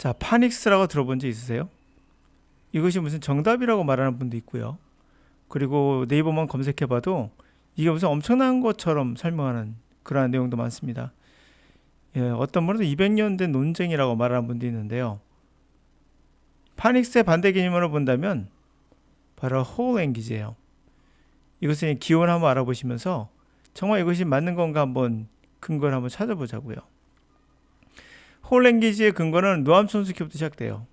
자, 파닉스라고 들어본 적 있으세요? 이것이 무슨 정답이라고 말하는 분도 있고요. 그리고 네이버만 검색해봐도 이게 무슨 엄청난 것처럼 설명하는 그러한 내용도 많습니다. 예, 어떤 분은 200년 된 논쟁이라고 말하는 분도 있는데요. 파닉스의 반대 개념으로 본다면 바로 whole language예요. 이것은 기원 한번 알아보시면서 정말 이것이 맞는 건가 한번 근거를 한번 찾아보자고요. whole language의 근거는 노암 촘스키부터 시작돼요.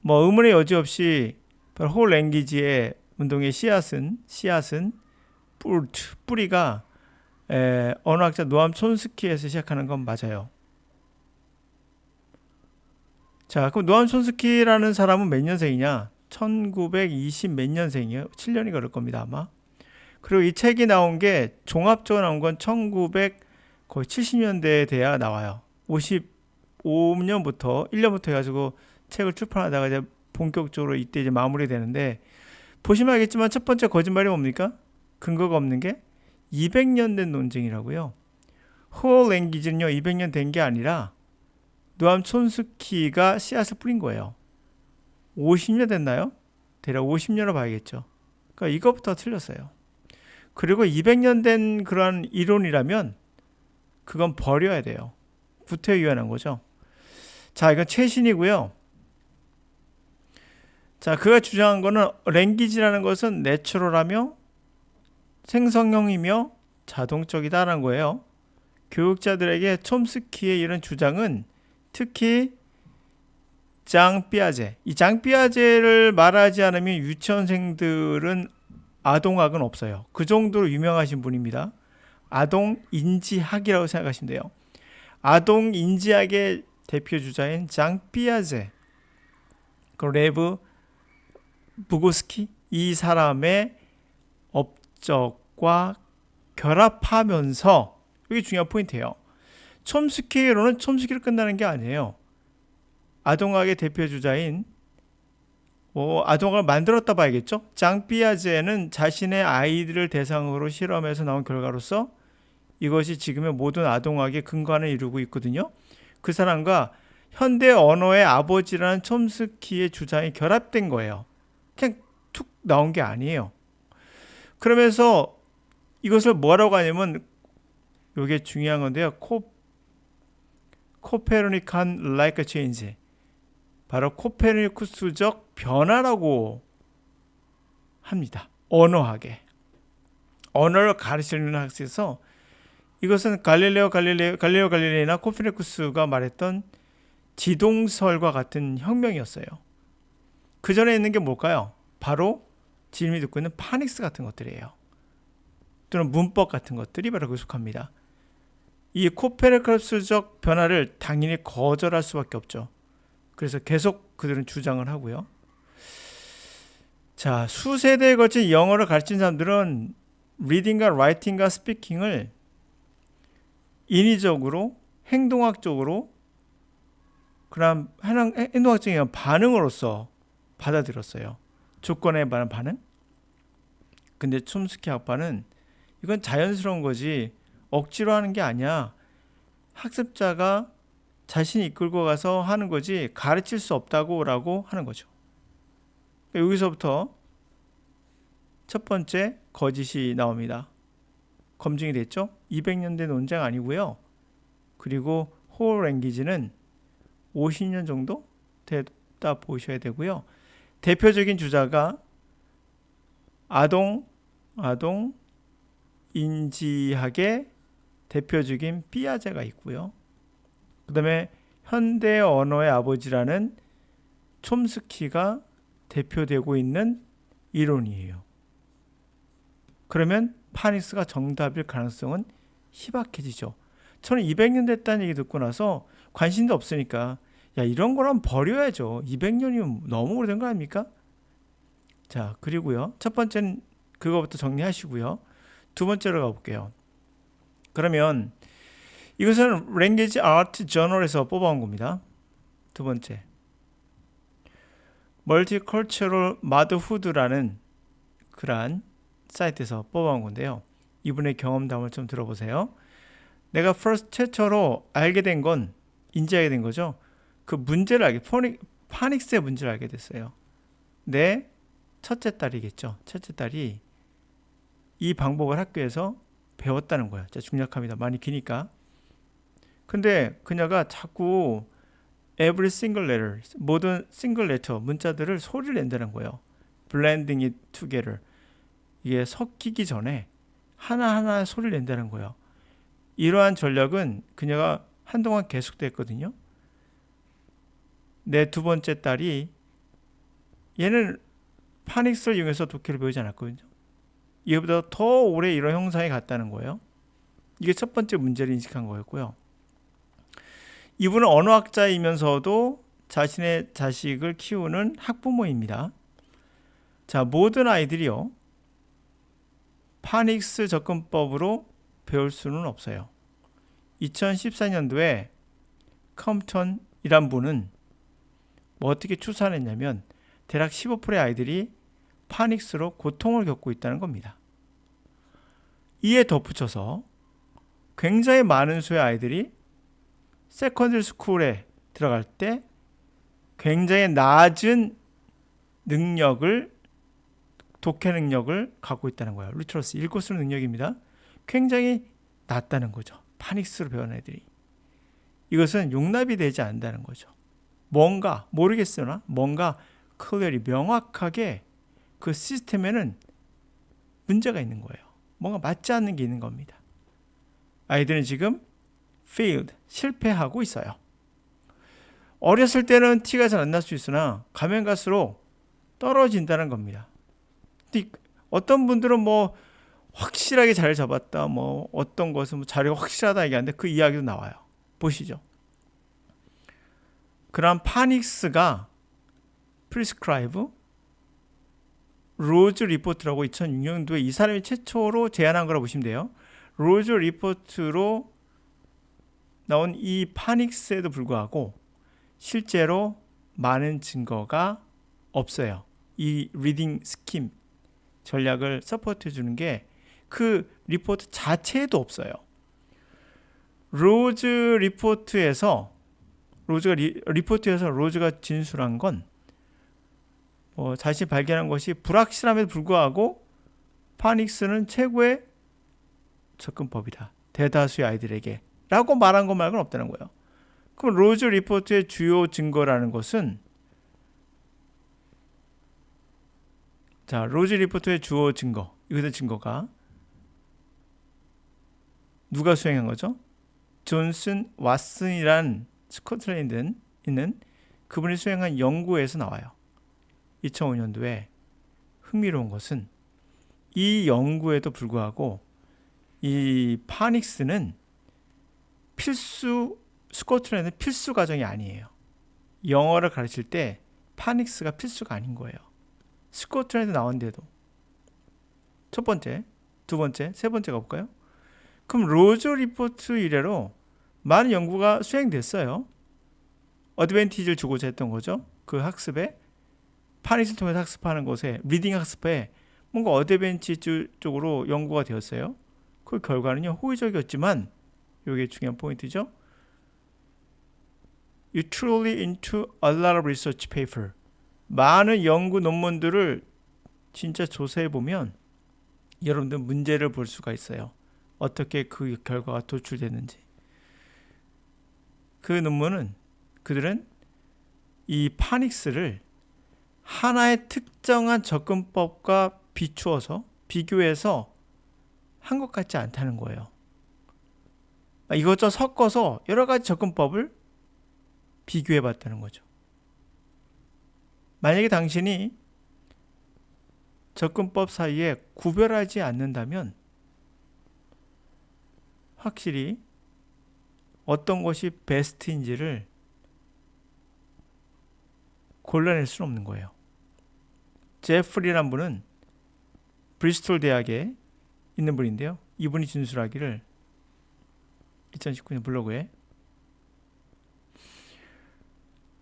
뭐 의문의 여지 없이 바로 whole language의 운동의 씨앗은 뿌리가 언어학자 노암 촘스키에서 시작하는 건 맞아요. 자, 그럼 노암 촘스키라는 사람은 몇 년생이냐? 1920 몇 년생이에요. 7년이 걸릴 겁니다, 아마. 그리고 이 책이 나온 게 종합적으로 나온 건 1900 거의 70년대에 돼야 나와요. 55년부터 1년부터 해가지고 책을 출판하다가 이제 본격적으로 이때 이제 마무리되는데 보시면 알겠지만 첫 번째 거짓말이 뭡니까? 근거가 없는 게 200년 된 논쟁이라고요. whole language는요 200년 된 게 아니라 노암 촘스키가 씨앗을 뿌린 거예요. 50년 됐나요? 대략 50년을 봐야겠죠. 그러니까 이것부터 틀렸어요. 그리고 200년 된 그러한 이론이라면 그건 버려야 돼요. 구태의연한 거죠. 자, 이건 최신이고요. 자, 그가 주장한 거는 랭귀지라는 것은 내추럴하며 생성형이며 자동적이다라는 거예요. 교육자들에게 촘스키의 이런 주장은 특히 장 삐아제, 이 장 삐아제를 말하지 않으면 유치원생들은 아동학은 없어요. 그 정도로 유명하신 분입니다. 아동인지학이라고 생각하시면 돼요. 아동인지학의 대표 주자인 장 삐아제, 그 레브 부고스키 이 사람의 업적과 결합하면서 이게 중요한 포인트예요. 촘스키로는 촘스키를 끝나는 게 아니에요. 아동학의 대표 주자인 아동학을 만들었다 봐야겠죠. 장 삐아제는 자신의 아이들을 대상으로 실험해서 나온 결과로서 이것이 지금의 모든 아동학의 근간을 이루고 있거든요. 그 사람과 현대 언어의 아버지라는 촘스키의 주장이 결합된 거예요. 그냥 툭 나온 게 아니에요. 그러면서 이것을 뭐라고 하냐면 이게 중요한 건데요. 코페르니칸 like change. 바로 코페르니쿠스적 변화라고 합니다. 언어를 가르치는 학에서 이것은 갈릴레오 갈릴레이나 코페르니쿠스가 말했던 지동설과 같은 혁명이었어요. 그 전에 있는 게 뭘까요? 바로 지금이 듣고 있는 파닉스 같은 것들이에요. 또는 문법 같은 것들이 바로 그에 속합니다. 이 코페르니쿠스적 변화를 당연히 거절할 수밖에 없죠. 그래서 계속 그들은 주장을 하고요. 자, 수세대에 걸친 영어를 가르친 사람들은 리딩과 라이팅과 스피킹을 인위적으로 행동학적으로 그런 행동학적인 반응으로서 받아들였어요. 조건에 관한 반응. 근데 촘스키 학파는 이건 자연스러운 거지 억지로 하는 게 아니야. 학습자가 자신이 이끌고 가서 하는 거지 가르칠 수 없다고 라고 하는 거죠. 여기서부터 첫 번째 거짓이 나옵니다. 검증이 됐죠? 200년 된 논쟁 아니고요. 그리고 whole language는 50년 정도 됐다 보셔야 되고요. 대표적인 주자가 아동 인지학의 대표적인 삐아제가 있고요. 그 다음에 현대 언어의 아버지라는 촘스키가 대표되고 있는 이론이에요. 그러면 파닉스가 정답일 가능성은 희박해지죠. 저는 200년 됐다는 얘기 듣고 나서 관심도 없으니까 야 이런 거라면 버려야죠. 200년이면 너무 오래된 거 아닙니까? 자, 그리고요. 첫 번째는 그거부터 정리하시고요. 두 번째로 가볼게요. 그러면 이것은 Language Art Journal에서 뽑아온 겁니다. 두 번째, Multicultural Motherhood라는 그러한 사이트에서 뽑아온 건데요. 이분의 경험담을 좀 들어보세요. 내가 first 최초로 알게 된 건 인지하게 된 거죠. 그 파닉스의 문제를 알게 됐어요. 내 첫째 딸이겠죠. 첫째 딸이 이 방법을 학교에서 배웠다는 거예요. 자, 중략합니다. 많이 기니까. 근데 그녀가 자꾸 every single letter, 모든 single letter, 문자들을 소리를 낸다는 거예요. blending it together. 이게 섞이기 전에 하나하나 소리를 낸다는 거예요. 이러한 전략은 그녀가 한동안 계속됐거든요. 내 두 번째 딸이 얘는 파닉스를 이용해서 독해를 배우지 않았거든요. 이보다 더 오래 이런 형상이 갔다는 거예요. 이게 첫 번째 문제를 인식한 거였고요. 이분은 언어학자이면서도 자신의 자식을 키우는 학부모입니다. 자, 모든 아이들이요, 파닉스 접근법으로 배울 수는 없어요. 2014년도에 컴턴이란 분은 어떻게 추산했냐면 대략 15%의 아이들이 파닉스로 고통을 겪고 있다는 겁니다. 이에 덧붙여서 굉장히 많은 수의 아이들이 세컨드리 스쿨에 들어갈 때 굉장히 낮은 능력을, 독해 능력을 갖고 있다는 거예요. 리터러시, 읽고 쓰는 능력입니다. 굉장히 낮다는 거죠. 파닉스로 배우는 애들이. 이것은 용납이 되지 않는다는 거죠. 뭔가 모르겠으나 뭔가 클리어리 명확하게 그 시스템에는 문제가 있는 거예요. 뭔가 맞지 않는 게 있는 겁니다. 아이들은 지금 failed, 실패하고 있어요. 어렸을 때는 티가 잘 안 날 수 있으나 가면 갈수록 떨어진다는 겁니다. 어떤 분들은 뭐 확실하게 자리를 잡았다, 뭐 어떤 것은 뭐 자리가 확실하다 얘기하는데 그 이야기도 나와요. 보시죠. 그런 파닉스가 prescribe 로즈 리포트라고 2006년도에 이 사람이 최초로 제안한 거라고 보시면 돼요. 로즈 리포트로 나온 이 파닉스에도 불구하고 실제로 많은 증거가 없어요. 이 리딩 스킴 전략을 서포트 해주는 게 그 리포트 자체에도 없어요. 로즈 리포트에서 로즈가 진술한 건 자신이 발견한 것이 불확실함에도 불구하고 파닉스는 최고의 접근법이다. 대다수의 아이들에게 라고 말한 것 말고는 없다는 거예요. 그럼 로즈 리포트의 주요 증거라는 것은, 자, 로즈 리포트의 주요 증거, 이것의 증거가 누가 수행한 거죠? 존슨 왓슨이란 스코틀랜드에 있는 그분이 수행한 연구에서 나와요. 2005년도에 흥미로운 것은 이 연구에도 불구하고 이 파닉스는 스코틀랜드 필수 과정이 아니에요. 영어를 가르칠 때 파닉스가 필수가 아닌 거예요. 스코틀랜드 나온데도. 첫 번째, 두 번째, 세 번째 가볼까요? 그럼 로즈 리포트 이래로 많은 연구가 수행됐어요. 어드밴티지를 주고자 했던 거죠. 그 학습에, 파닉스를 통해서 학습하는 것에, 리딩 학습에 뭔가 어드밴티지 쪽으로 연구가 되었어요. 그 결과는요, 호의적이었지만 이게 중요한 포인트죠. You truly into a lot of research paper. 많은 연구 논문들을 진짜 조사해 보면 여러분들 문제를 볼 수가 있어요. 어떻게 그 결과가 도출됐는지. 그 논문은 그들은 이 파닉스를 하나의 특정한 접근법과 비교해서 한 것 같지 않다는 거예요. 이것저것 섞어서 여러 가지 접근법을 비교해 봤다는 거죠. 만약에 당신이 접근법 사이에 구별하지 않는다면 확실히 어떤 것이 베스트인지를 골라낼 수는 없는 거예요. 제프리란 분은 브리스톨 대학에 있는 분인데요. 이분이 진술하기를 2019년 블로그에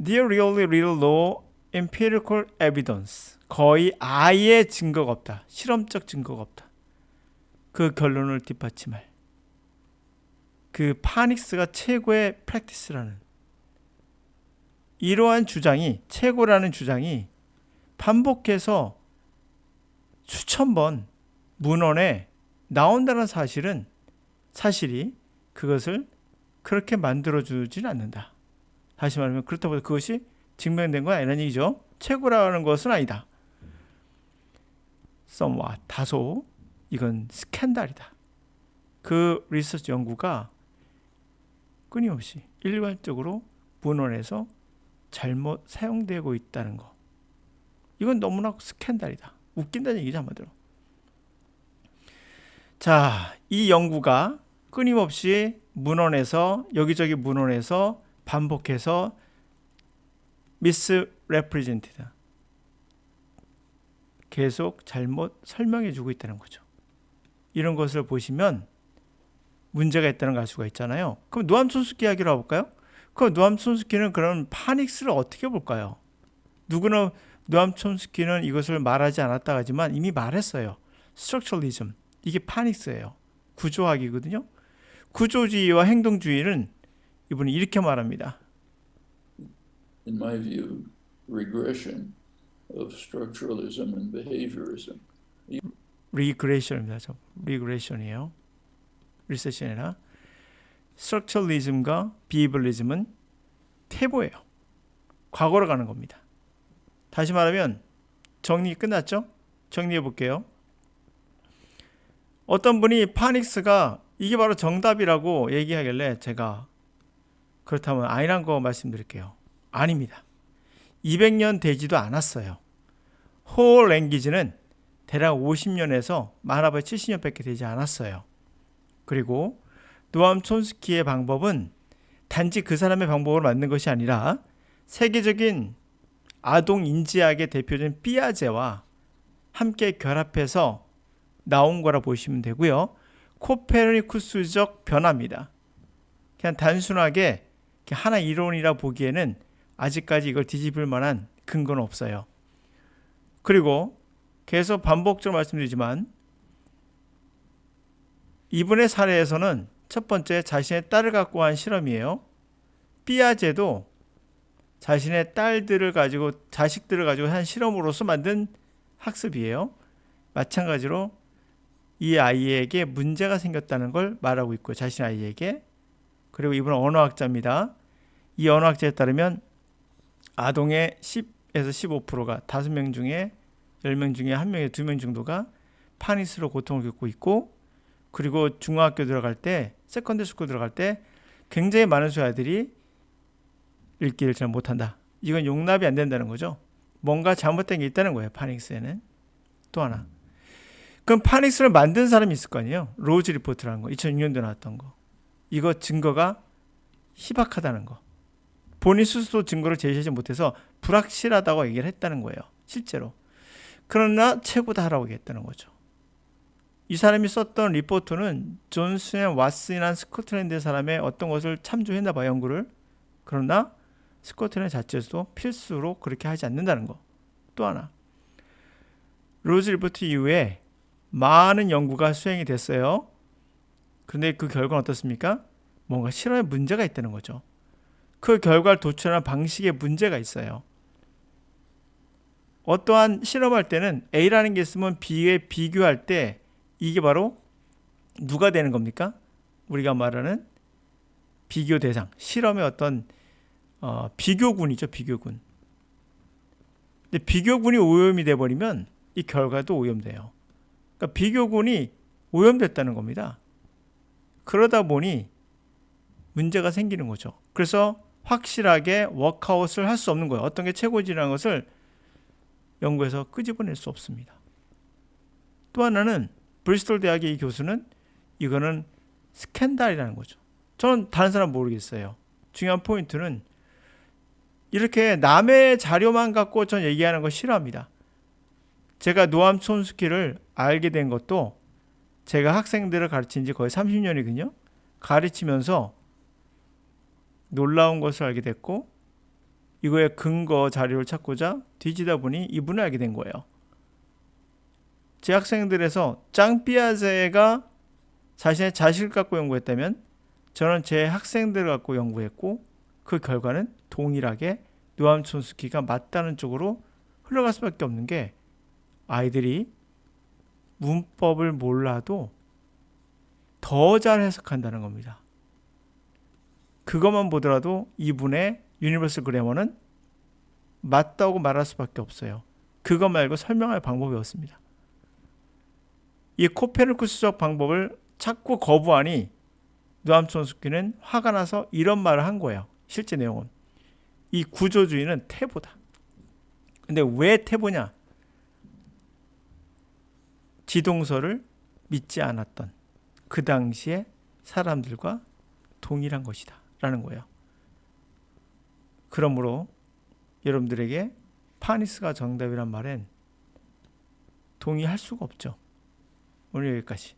There really little low empirical evidence. 거의 아예 증거가 없다. 실험적 증거가 없다. 그 결론을 뒷받침할. 그 파닉스가 최고의 프랙티스라는 이러한 주장이, 최고라는 주장이 반복해서 수천 번 문헌에 나온다는 사실이 그것을 그렇게 만들어주진 않는다. 다시 말하면 그렇다고 해서 그것이 증명된 건 아니라는 얘기죠. 최고라는 것은 아니다. somewhat, 다소 이건 스캔들이다. 그 리서치 연구가 끊임없이 일괄적으로 문헌에서 잘못 사용되고 있다는 거. 이건 너무나 스캔들이다. 웃긴다는 얘기죠, 한마디로. 자, 이 연구가 끊임없이 문헌에서, 여기저기 문헌에서 반복해서 misrepresented, 계속 잘못 설명해 주고 있다는 거죠. 이런 것을 보시면 문제가 있다는 걸 알 수가 있잖아요. 그럼 노암 촌스키 이야기를 해볼까요? 그럼 노암 촌스키는 그런 파닉스를 어떻게 볼까요? 누구는 노암 촌스키는 이것을 말하지 않았다 하지만 이미 말했어요. 스트럭처리즘, 이게 파닉스예요. 구조학이거든요. 구조주의와 행동주의는 이분이 이렇게 말합니다. In my view, regression of structuralism and behaviorism. 리그레션입니다. 리그레션이에요. 리세션이 아니라 스트럭처리즘과 비헤이비어리즘은 퇴보예요. 과거로 가는 겁니다. 다시 말하면 정리 끝났죠? 정리해 볼게요. 어떤 분이 파닉스가 이게 바로 정답이라고 얘기하길래 제가 그렇다면 아니란 거 말씀드릴게요. 아닙니다. 200년 되지도 않았어요. 호어 랭귀지는 대략 50년에서 많아봐야 70년밖에 되지 않았어요. 그리고 노암 촌스키의 방법은 단지 그 사람의 방법으로 만든 것이 아니라 세계적인 아동 인지학의 대표적인 삐아제와 함께 결합해서 나온 거라 보시면 되고요. 코페르니쿠스적 변화입니다. 그냥 단순하게 하나 이론이라 보기에는 아직까지 이걸 뒤집을 만한 근거는 없어요. 그리고 계속 반복적으로 말씀드리지만 이분의 사례에서는 첫 번째 자신의 딸을 갖고 한 실험이에요. 삐아제도 자신의 딸들을 가지고 자식들을 가지고 한 실험으로서 만든 학습이에요. 마찬가지로 이 아이에게 문제가 생겼다는 걸 말하고 있고요. 자신 아이에게. 그리고 이분은 언어학자입니다. 이 언어학자에 따르면 아동의 10에서 15%가 5명 중에 10명 중에 1명에 2명 정도가 파닉스로 고통을 겪고 있고, 그리고 중학교 들어갈 때, 세컨드 스쿨 들어갈 때 굉장히 많은 수 아이들이 읽기를 잘 못한다. 이건 용납이 안 된다는 거죠. 뭔가 잘못된 게 있다는 거예요. 파닉스에는. 또 하나. 그럼 파닉스를 만든 사람이 있을 거 아니에요. 로즈 리포트라는 거. 2006년도에 나왔던 거. 이거 증거가 희박하다는 거. 본인 스스로 증거를 제시하지 못해서 불확실하다고 얘기를 했다는 거예요. 실제로. 그러나 최고다라고 얘기했다는 거죠. 이 사람이 썼던 리포트는 존슨 앤 왓슨이라는 스코틀랜드 사람의 어떤 것을 참조했나 봐요. 연구를. 그러나 스코틀랜드 자체에서도 필수로 그렇게 하지 않는다는 거. 또 하나. 로즈 리포트 이후에 많은 연구가 수행이 됐어요. 그런데 그 결과는 어떻습니까? 뭔가 실험에 문제가 있다는 거죠. 그 결과를 도출하는 방식에 문제가 있어요. 어떠한 실험할 때는 A라는 게 있으면 B에 비교할 때 이게 바로 누가 되는 겁니까? 우리가 말하는 비교 대상, 실험의 어떤 비교군이죠. 비교군. 근데 비교군이 오염이 돼버리면 이 결과도 오염돼요. 그러니까 비교군이 오염됐다는 겁니다. 그러다 보니 문제가 생기는 거죠. 그래서 확실하게 워크아웃을 할 수 없는 거예요. 어떤 게 최고지라는 것을 연구에서 끄집어낼 수 없습니다. 또 하나는 브리스톨 대학의 이 교수는 이거는 스캔들이라는 거죠. 저는 다른 사람 모르겠어요. 중요한 포인트는 이렇게 남의 자료만 갖고 전 얘기하는 거 싫어합니다. 제가 노암 촌스키를 알게 된 것도 제가 학생들을 가르친 지 거의 30년이거든요. 가르치면서 놀라운 것을 알게 됐고 이거의 근거 자료를 찾고자 뒤지다 보니 이분을 알게 된 거예요. 제 학생들에서 짱 삐아제가 자신의 자식을 갖고 연구했다면 저는 제 학생들을 갖고 연구했고 그 결과는 동일하게 노암 촘스키가 맞다는 쪽으로 흘러갈 수밖에 없는 게 아이들이 문법을 몰라도 더 잘 해석한다는 겁니다. 그것만 보더라도 이분의 유니버설 그래머는 맞다고 말할 수밖에 없어요. 그것 말고 설명할 방법이 없습니다. 이 코페르니쿠스적 방법을 자꾸 거부하니 노암 촘스키는 화가 나서 이런 말을 한 거예요. 실제 내용은 이 구조주의는 태보다. 근데 왜 태보냐? 지동설을 믿지 않았던 그 당시의 사람들과 동일한 것이다 라는 거예요. 그러므로 여러분들에게 파니스가 정답이란 말엔 동의할 수가 없죠. 오늘 여기까지.